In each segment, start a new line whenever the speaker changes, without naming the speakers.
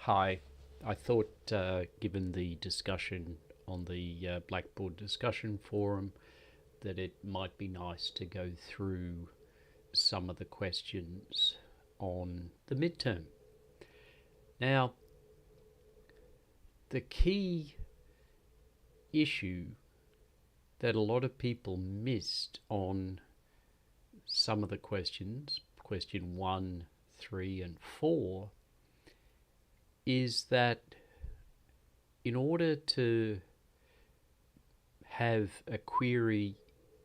Hi, I thought given the discussion on the Blackboard discussion forum that it might be nice to go through some of the questions on the midterm. Now, the key issue that a lot of people missed on some of the questions, question 1, 3 and 4, is that in order to have a query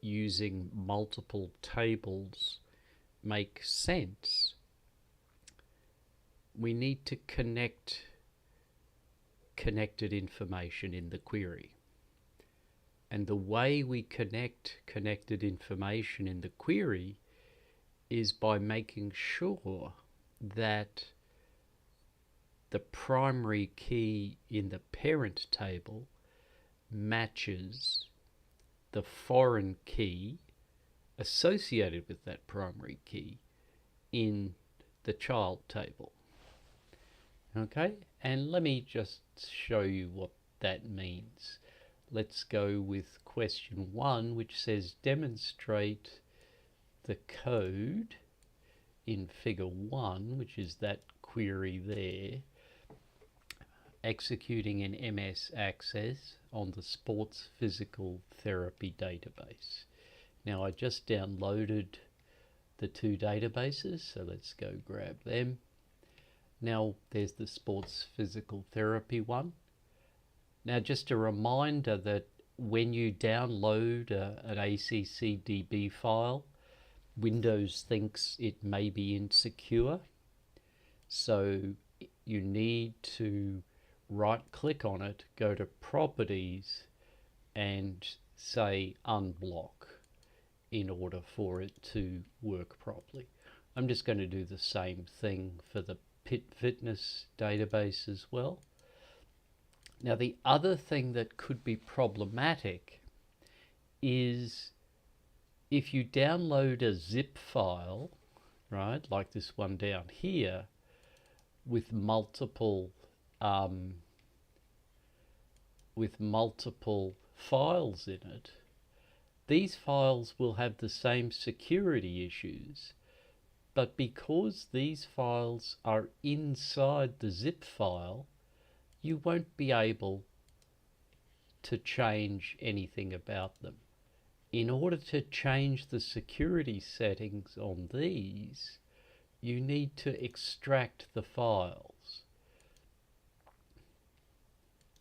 using multiple tables make sense, we need to connect connected information in the query. And the way we connect connected information in the query is by making sure that the primary key in the parent table matches the foreign key associated with that primary key in the child table. Okay, and let me just show you what that means. Let's go with question 1, which says demonstrate the code in figure 1, which is that query there, executing an MS Access on the Sports Physical Therapy database. Now I just downloaded the two databases, so let's go grab them. Now there's the Sports Physical Therapy one. Now just a reminder that when you download an ACCDB file, Windows thinks it may be insecure, so you need to right click on it, go to properties and say unblock in order for it to work properly. I'm just going to do the same thing for the Pit Fitness database as well. Now the other thing that could be problematic is if you download a zip file, right, like this one down here, with multiple files in it, these files will have the same security issues, but because these files are inside the zip file, you won't be able to change anything about them. In order to change the security settings on these, you need to extract the files.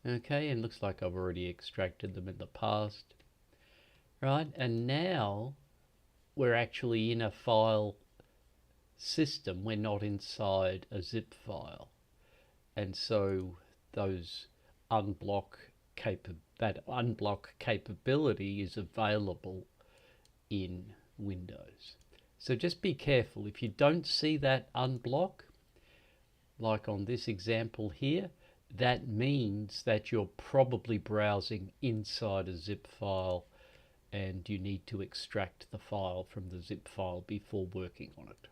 Okay, and looks like I've already extracted them in the past. Right, and now we're actually in a file system. We're not inside a zip file. And so those that unblock capability is available in Windows. So just be careful. If you don't see that unblock, like on this example here, that means that you're probably browsing inside a zip file and you need to extract the file from the zip file before working on it.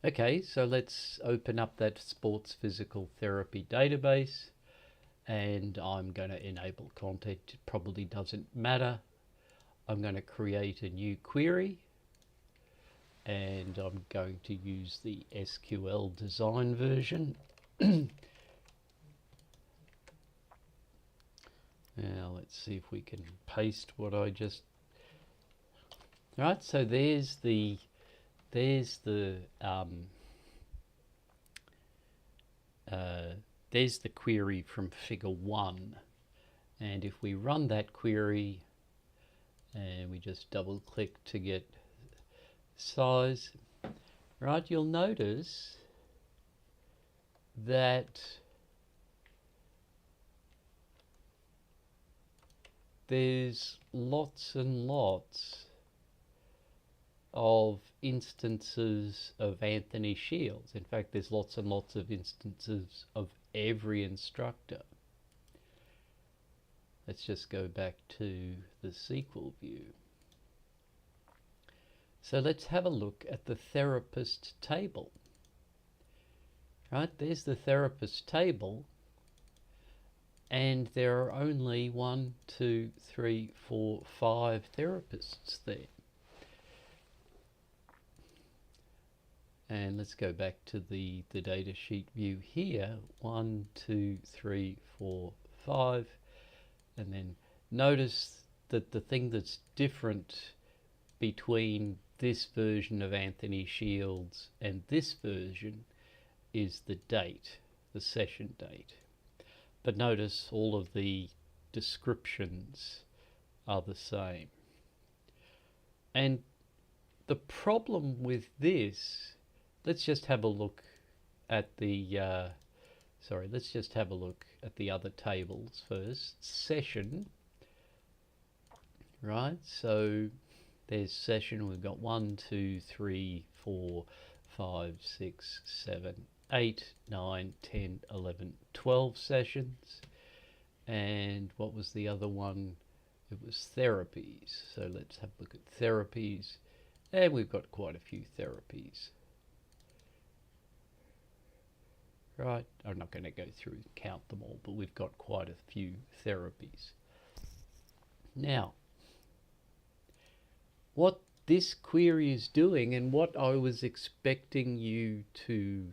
Okay, so let's open up that Sports Physical Therapy database, and I'm going to enable content. It probably doesn't matter. I'm going to create a new query, and I'm going to use the SQL design version. Now let's see if we can paste what I just... Right, so there's the query from figure 1, and if we run that query and we just double click to get size, right, you'll notice that there's lots and lots of instances of Anthony Shields. In fact, there's lots and lots of instances of every instructor. Let's just go back to the SQL view. So let's have a look at the therapist table. right? There's the therapist table, and there are only 1, 2, 3, 4, 5 therapists there. And let's go back to the data sheet view here. 1, 2, 3, 4, 5. And then notice that the thing that's different between this version of Anthony Shields and this version is the date, the session date. But notice all of the descriptions are the same. And the problem with this, let's just have a look at the let's just have a look at the other tables first. Session, right? So there's session. We've got 1, 2, 3, 4, 5, 6, 7, 8, 9, 10, 11, 12 sessions. And what was the other one? It was therapies. So let's have a look at therapies. And we've got quite a few therapies. Right, I'm not going to go through and count them all, but we've got quite a few therapies. Now, what this query is doing, and what I was expecting you to,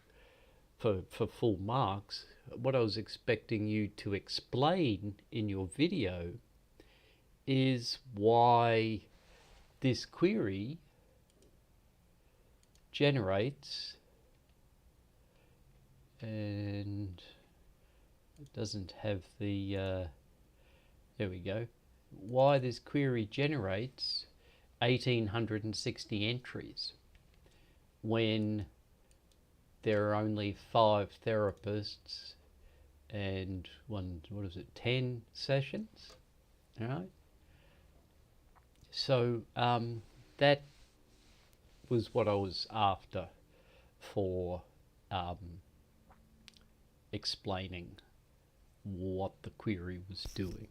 for full marks, what I was expecting you to explain in your video is why this query generates, and it doesn't have the, there we go, why this query generates 1,860 entries when there are only 5 therapists and 10 sessions. All right. So that was what I was after for explaining what the query was doing.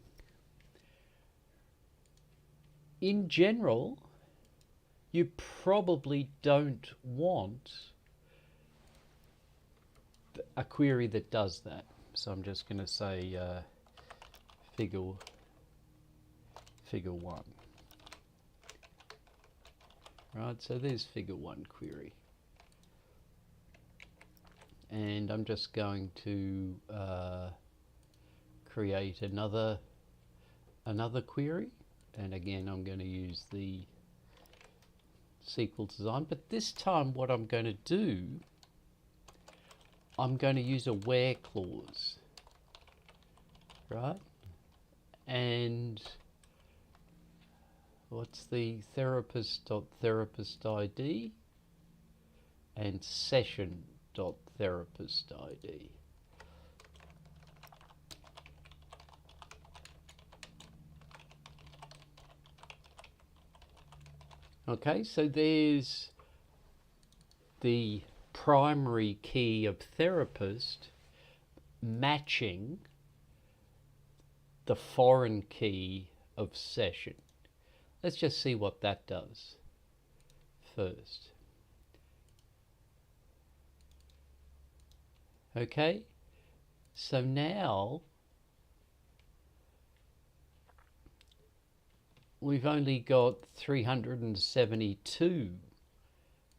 In general, you probably don't want a query that does that. So I'm just going to say figure 1. Right, so there's figure 1 query. And I'm just going to create another query. And again, I'm going to use the SQL design. But this time what I'm going to do, I'm going to use a where clause. Right? And what's the therapist.therapist ID and session.therapist ID. Okay, so there's the primary key of therapist matching the foreign key of session. Let's just see what that does first. Okay, so now we've only got 372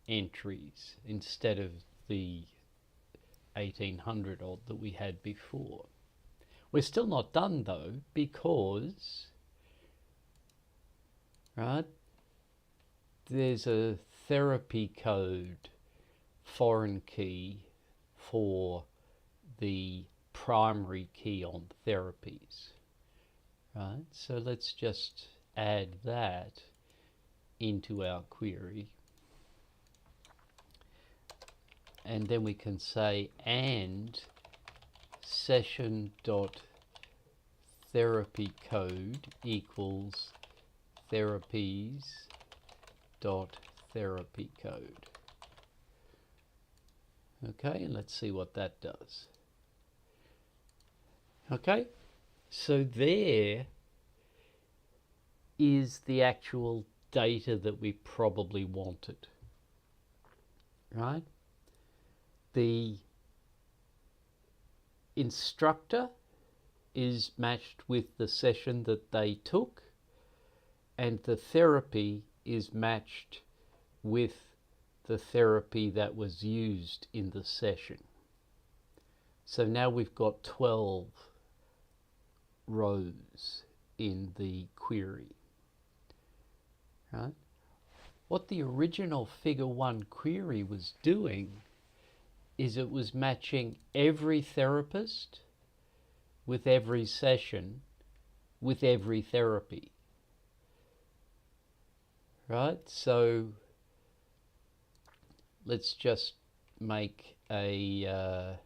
entries instead of the 1,800 odd that we had before. We're still not done though, because there's a therapy code foreign key for the primary key on therapies. Right, so let's just add that into our query. And then we can say and session.therapy code equals therapies.therapy code. Okay, and let's see what that does. Okay, so there is the actual data that we probably wanted, right? The instructor is matched with the session that they took, and the therapy is matched with the therapy that was used in the session. So now we've got 12 rows in the query, right? What the original Figure 1 query was doing is it was matching every therapist with every session with every therapy, right? So let's just make a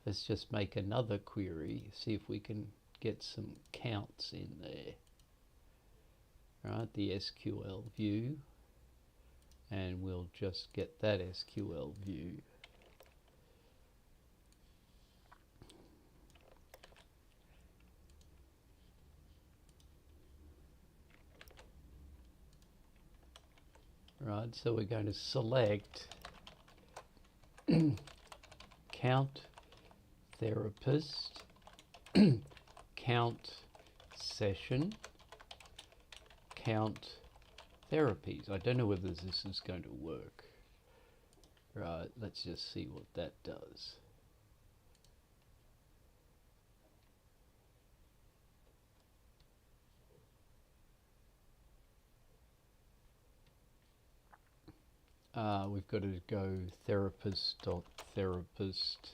let's just make another query, see if we can get some counts in there. Right, the SQL view, and we'll just get that SQL view. Right, so we're going to select count therapist, count session, count therapies. I don't know whether this is going to work. Right, let's just see what that does. We've got to go therapist.therapist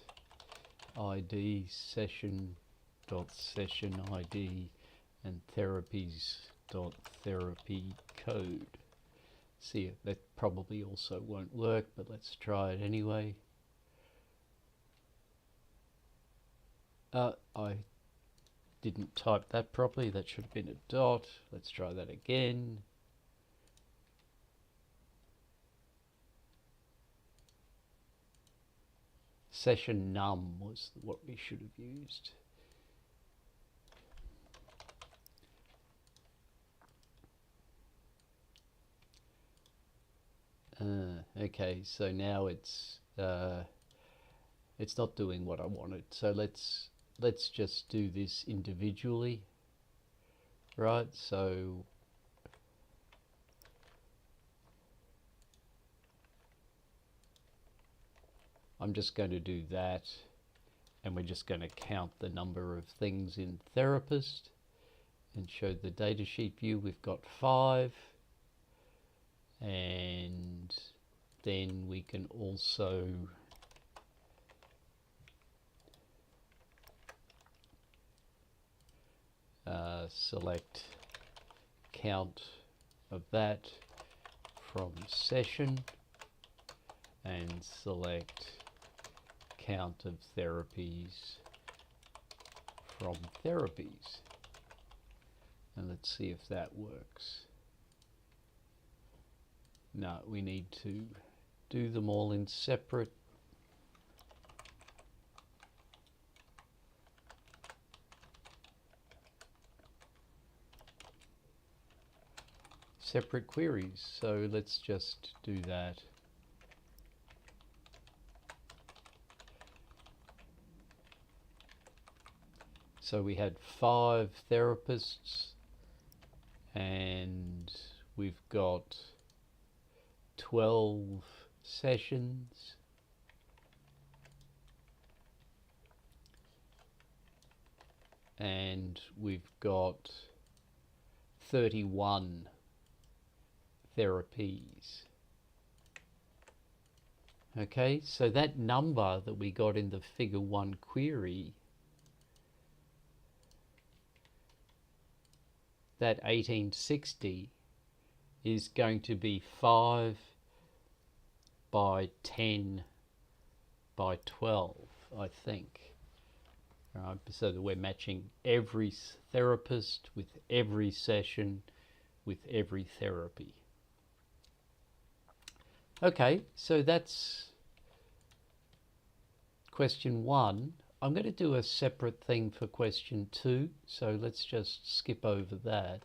ID, session.session ID, and therapies.therapy code. See, that probably also won't work, but let's try it anyway. I didn't type that properly. That should have been a dot. Let's try that again. Session num was what we should have used. Okay, so now it's not doing what I wanted. So let's just do this individually, right? So I'm just going to do that, and we're just going to count the number of things in therapist and show the datasheet view. We've got 5, and then we can also select count of that from session and select count of therapies from therapies, and let's see if that works. No, we need to do them all in separate queries. So let's just do that. So we had 5 therapists, and we've got 12 sessions, and we've got 31 therapies. Okay, so that number that we got in the Figure 1 query, that 1860, is going to be 5 by 10 by 12, I think. So that we're matching every therapist with every session with every therapy. Okay, so that's question 1. I'm going to do a separate thing for question 2, so let's just skip over that.